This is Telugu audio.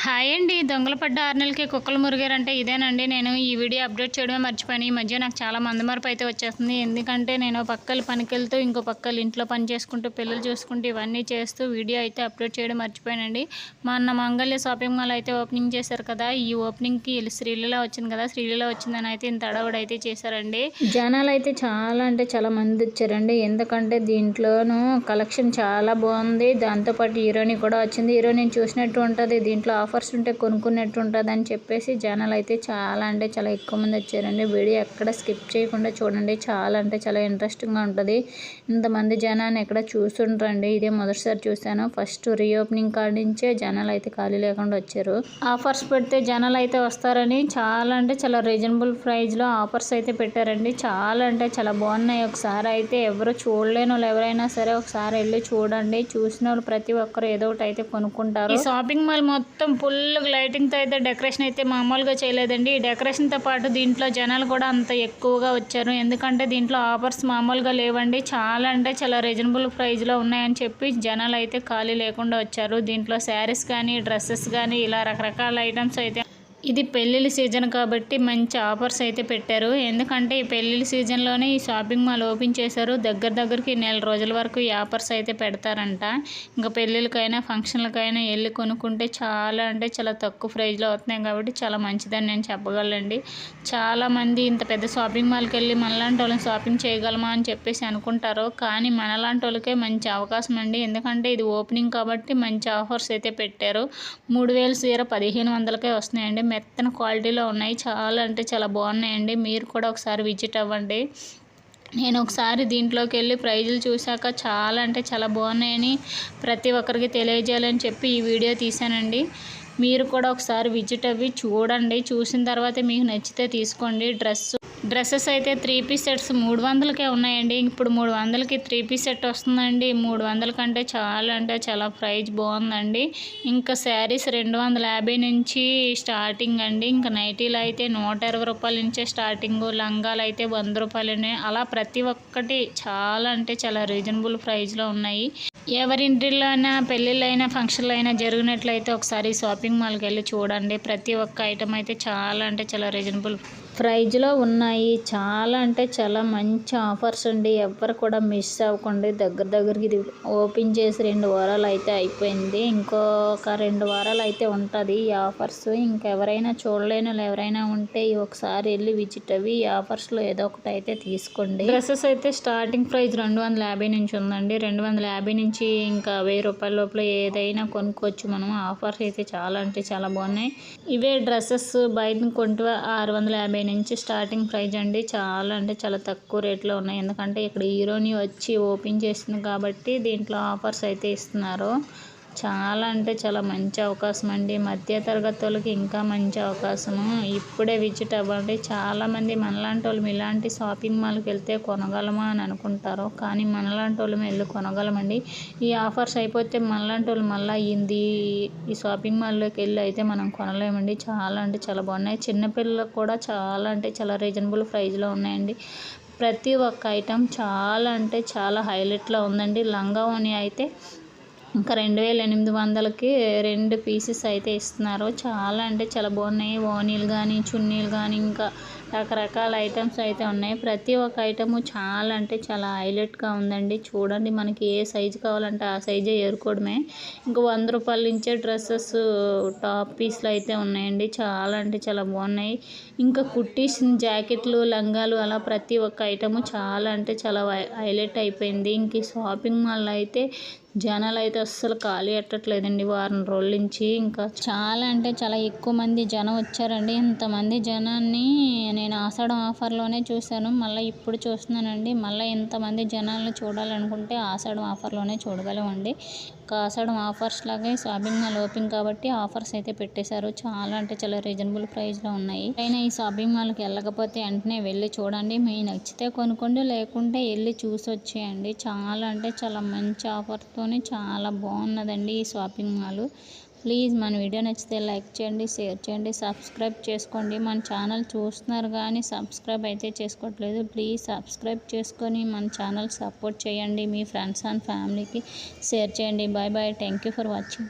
హాయ్ అండి. దొంగల పడ్డ 6 నెలలకి కుక్కలు మురిగారంటే ఇదేనండి. నేను ఈ వీడియో అప్డేట్ చేయడమే మర్చిపోయాను. ఈ మధ్య నాకు చాలా మందమరుపు అయితే వచ్చేస్తుంది. ఎందుకంటే నేను పక్కల పనికెళ్తూ ఇంకో పక్కల ఇంట్లో పని చేసుకుంటూ పిల్లలు చూసుకుంటూ ఇవన్నీ చేస్తూ వీడియో అయితే అప్లోడ్ చేయడం మర్చిపోయానండి. మొన్న మంగళ్య షాపింగ్ మాల్ అయితే ఓపెనింగ్ చేశారు కదా. ఈ ఓపెనింగ్కి శ్రీలీల వచ్చింది కదా. శ్రీలీల వచ్చిందని అయితే ఇంత అడవుడు అయితే చేశారండి. జనాలు అయితే చాలా అంటే చాలా మంది వచ్చారండి. ఎందుకంటే దీంట్లోనూ కలెక్షన్ చాలా బాగుంది. దాంతోపాటు హీరోయిన్ కూడా వచ్చింది. హీరోయిన్ చూసినట్టు ఉంటుంది. దీంట్లో ఆఫర్స్ ఉంటే కొనుక్కున్నట్టు ఉంటుంది అని చెప్పేసి జనాలు అయితే చాలా అంటే చాలా ఎక్కువ మంది వచ్చారండి. వీడియో ఎక్కడ స్కిప్ చేయకుండా చూడండి. చాలా అంటే చాలా ఇంట్రెస్టింగ్గా ఉంటుంది. ఇంతమంది జనాన్ని ఎక్కడ చూస్తుంటారండి. ఇదే మొదటిసారి చూశాను. ఫస్ట్ రీఓపెనింగ్ కాడి నుంచే జనాలు అయితే ఖాళీ లేకుండా వచ్చారు. ఆఫర్స్ పెడితే జనాలు అయితే వస్తారని చాలా అంటే చాలా రీజనబుల్ ప్రైస్లో ఆఫర్స్ అయితే పెట్టారండి. చాలా అంటే చాలా బాగున్నాయి. ఒకసారి అయితే ఎవరు చూడలేని వాళ్ళు ఎవరైనా సరే ఒకసారి వెళ్ళి చూడండి. చూసిన వాళ్ళు ప్రతి ఒక్కరు ఏదో ఒకటి అయితే కొనుక్కుంటారు. ఈ షాపింగ్ మాల్ మొత్తం ఫుల్ లైటింగ్తో అయితే డెకరేషన్ అయితే మామూలుగా చేయలేదండి. ఈ డెకరేషన్తో పాటు దీంట్లో జనాలు కూడా అంత ఎక్కువగా వచ్చారు. ఎందుకంటే దీంట్లో ఆఫర్స్ మామూలుగా లేవండి. చాలా అంటే చాలా రీజనబుల్ ప్రైస్లో ఉన్నాయని చెప్పి జనాలు అయితే ఖాళీ లేకుండా వచ్చారు. దీంట్లో శారీస్ కానీ డ్రెస్సెస్ కానీ ఇలా రకరకాల ఐటమ్స్ అయితే ఇది పెళ్ళిళ్ళ సీజన్ కాబట్టి మంచి ఆఫర్స్ అయితే పెట్టారు. ఎందుకంటే ఈ పెళ్ళిళ్ళ సీజన్లోనే ఈ షాపింగ్ మాల్ ఓపెన్ చేశారు. దగ్గరికి నెల రోజుల వరకు ఈ ఆఫర్స్ అయితే పెడతారంట. ఇంకా పెళ్ళిళ్ళకైనా ఫంక్షన్లకైనా వెళ్ళి కొనుక్కుంటే చాలా అంటే చాలా తక్కువ ప్రైస్లో అవుతున్నాయి కాబట్టి చాలా మంచిదని నేను చెప్పగలండి. చాలామంది ఇంత పెద్ద షాపింగ్ మాల్కి వెళ్ళి మనలాంటి వాళ్ళని షాపింగ్ చేయగలమా అని చెప్పేసి అనుకుంటారు. కానీ మనలాంటి వాళ్ళకే మంచి అవకాశం అండి. ఎందుకంటే ఇది ఓపెనింగ్ కాబట్టి మంచి ఆఫర్స్ అయితే పెట్టారు. 3000 చీర 1500కే వస్తున్నాయండి. మెత్తన క్వాలిటీలో ఉన్నాయి. చాలా అంటే చాలా బాగున్నాయండి. మీరు కూడా ఒకసారి విజిట్ అవ్వండి. నేను ఒకసారి దీంట్లోకి వెళ్ళి ప్రైజులు చూశాక చాలా అంటే చాలా బాగున్నాయని ప్రతి ఒక్కరికి తెలియజేయాలని చెప్పి ఈ వీడియో తీశానండి. మీరు కూడా ఒకసారి విజిట్ అవ్వి చూడండి. చూసిన తర్వాత మీకు నచ్చితే తీసుకోండి. డ్రెస్సెస్ అయితే 3 పీస్ సెట్స్ 300కే ఉన్నాయండి. ఇప్పుడు 300కి 3 పీస్ సెట్ వస్తుందండి. 300 కంటే చాలా అంటే చాలా ప్రైస్ బాగుందండి. ఇంకా శారీస్ 250 నుంచి స్టార్టింగ్ అండి. ఇంకా నైటీలు అయితే 120 రూపాయల నుంచే స్టార్టింగ్. లంగాలు అయితే 100 రూపాయలనే. అలా ప్రతి ఒక్కటి చాలా అంటే చాలా రీజనబుల్ ప్రైస్లో ఉన్నాయి. ఎవరింటిలో అయినా పెళ్ళిళ్ళైనా ఫంక్షన్లు అయినా జరిగినట్లయితే ఒకసారి షాపింగ్ మాల్కి వెళ్ళి చూడండి. ప్రతి ఒక్క ఐటమ్ అయితే చాలా అంటే చాలా రీజనబుల్ ప్రైజ్లో ఉన్నాయి. చాలా అంటే చాలా మంచి ఆఫర్స్ అండి. ఎవ్వరు కూడా మిస్ అవ్వకండి. దగ్గరికి ఇది ఓపెన్ చేసి 2 వారాలు అయితే అయిపోయింది. ఇంకొక 2 వారాలు అయితే ఉంటుంది ఈ ఆఫర్స్. ఇంకెవరైనా చూడలేని వాళ్ళు ఎవరైనా ఉంటే ఒకసారి వెళ్ళి విజిట్ అవ్వి ఈ ఆఫర్స్లో ఏదో ఒకటి అయితే తీసుకోండి. డ్రెస్సెస్ అయితే స్టార్టింగ్ ప్రైస్ 250 నుంచి ఉందండి. 250 నుంచి ఇంకా 1000 రూపాయల లోపల ఏదైనా కొనుక్కోవచ్చు మనం. ఆఫర్స్ అయితే చాలా అంటే చాలా బాగున్నాయి. ఇవే డ్రెస్సెస్ బయట కొంటే 650 నుంచి స్టార్టింగ్ ప్రైజ్ అండి. చాలా అంటే చాలా తక్కువ రేట్లో ఉన్నాయి. ఎందుకంటే ఇక్కడ హీరోని వచ్చి ఓపెన్ చేస్తుంది కాబట్టి దీంట్లో ఆఫర్స్ అయితే ఇస్తున్నారు. చాలా అంటే చాలా మంచి అవకాశం అండి. మధ్య తరగతి వాళ్ళకి ఇంకా మంచి అవకాశము. ఇప్పుడే విజిట్ అవ్వండి. చాలామంది మనలాంటి వాళ్ళు ఇలాంటి షాపింగ్ మాల్కి వెళ్తే కొనగలమా అని అనుకుంటారు. కానీ మనలాంటి వాళ్ళు వెళ్ళి కొనగలమండి. ఈ ఆఫర్స్ అయిపోతే మనలాంటి వాళ్ళు మళ్ళీ ఈ షాపింగ్ మాల్లోకి వెళ్ళి అయితే మనం కొనలేమండి. చాలా అంటే చాలా బాగున్నాయి. చిన్నపిల్లలకు కూడా చాలా అంటే చాలా రీజనబుల్ ప్రైస్లో ఉన్నాయండి. ప్రతి ఒక్క ఐటెం చాలా అంటే చాలా హైలైట్లో ఉందండి. లంగా ఓణి అయితే ఇంకా 2800కి 2 పీసెస్ అయితే ఇస్తున్నారు. చాలా అంటే చాలా బాగున్నాయి. ఓనీలు కానీ చున్నీలు కానీ ఇంకా రకరకాల ఐటమ్స్ అయితే ఉన్నాయి. ప్రతి ఒక్క ఐటము చాలా అంటే చాలా హైలైట్గా ఉందండి. చూడండి, మనకి ఏ సైజు కావాలంటే ఆ సైజే ఏరుకోవడమే. ఇంకా 100 రూపాయల నుంచే డ్రెస్సెస్ టాప్ పీస్లు అయితే ఉన్నాయండి. చాలా అంటే చాలా బాగున్నాయి. ఇంకా కుట్టీసిన జాకెట్లు లంగాలు అలా ప్రతి ఒక్క ఐటము చాలా అంటే చాలా హైలైట్ అయిపోయింది. ఇంక షాపింగ్ మాల్ అయితే జనాలు అయితే అస్సలు ఖాళీ ఎట్టట్లేదండి. వారం రోజుల నుంచి ఇంకా చాలా అంటే చాలా ఎక్కువ మంది జనం వచ్చారండి. ఇంతమంది జనాన్ని నేను ఆషాఢం ఆఫర్లోనే చూశాను. మళ్ళీ ఇప్పుడు చూస్తున్నానండి. మళ్ళీ ఇంతమంది జనాలను చూడాలనుకుంటే ఆషాఢం ఆఫర్లోనే చూడగలమండి. ఇంకా ఆషాఢం ఆఫర్స్ లాగే షాపింగ్ మాల్ ఓపెన్ కాబట్టి ఆఫర్స్ అయితే పెట్టేశారు. చాలా అంటే చాలా రీజనబుల్ ప్రైస్లో ఉన్నాయి. అయినా ఈ షాపింగ్ మాల్కి వెళ్ళకపోతే వెంటనే వెళ్ళి చూడండి. మీకు నచ్చితే కొనుక్కోండి, లేకుంటే వెళ్ళి చూసి వచ్చేయండి. చాలా అంటే చాలా మంచి ఆఫర్తో చాలా బాగున్నదండి ఈ షాపింగ్ మాల్. ప్లీజ్ మన వీడియో నచ్చితే లైక్ చేయండి, షేర్ చేయండి, సబ్స్క్రైబ్ చేసుకోండి. మన ఛానల్ చూస్తున్నారు కానీ సబ్స్క్రైబ్ అయితే చేసుకోవట్లేదు. ప్లీజ్ సబ్స్క్రైబ్ చేసుకొని మన ఛానల్ సపోర్ట్ చేయండి. మీ ఫ్రెండ్స్ అండ్ ఫ్యామిలీకి షేర్ చేయండి. Bye bye. Thank you for watching.